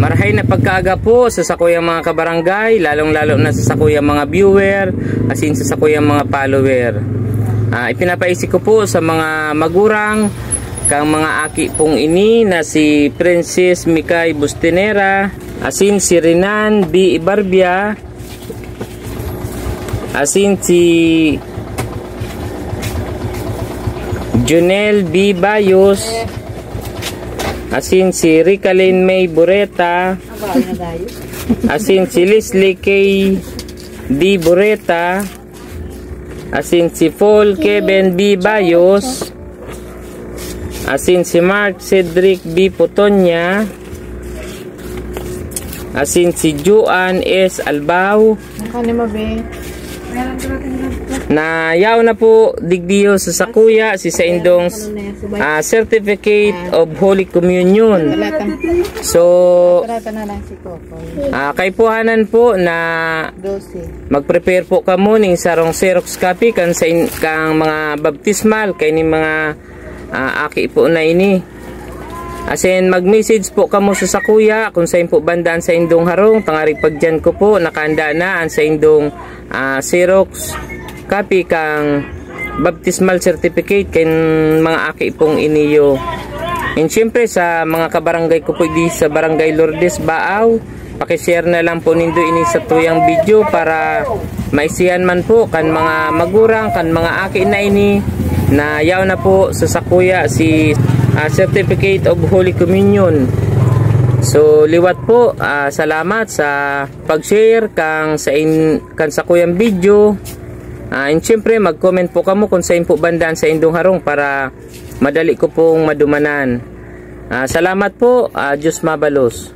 Marahay na pagkaaga po sa sakuyang mga kabarangay, lalong-lalo na sa sakuyang mga viewer, asin sa sakuyang mga follower. Ipinapaisip ko po sa mga magurang kang mga aki pong ini na si Princess Mikay Bustinera, asin si Renan B. Ibarbia, asin si Junel B. Bayos, asin si Ricalyn May Bureta, asin si Leslie K. D. Bureta, asin si Paul Kevin B. Bayos, asin si Mark Cedric B. Putonya, asin si Juan S. Albao, na yaw na po digdiyo sa sakuya si sa indong Certificate of Holy Communion. So kay puhanan po na mag-prepare po ka mo ning sarong Xerox copy kan sa kang mga baptismal kay ni mga aki po na ini. Asin mag-message po kamo sa sakuya kung sa po bandaan sa indong harong tangari pagdyan ko po nakahanda na ang sa indong Xerox copy kang baptismal certificate kay mga aki pong iniyo. And syempre sa mga kabarangay ko po di sa Barangay Lourdes Baaw, paki-share na lang po nindo ini sa tuyang video para maisiyan man po kan mga magurang kan mga aki na ini na yaw na po sa sakuya si Certificate of Holy Communion. So liwat po, salamat sa pag-share kang sa kuyang video. And syempre mag-comment po kamo kung saan po bandaan sa indong harong para madali ko pong madumanan. Salamat po, Diyos mabalos.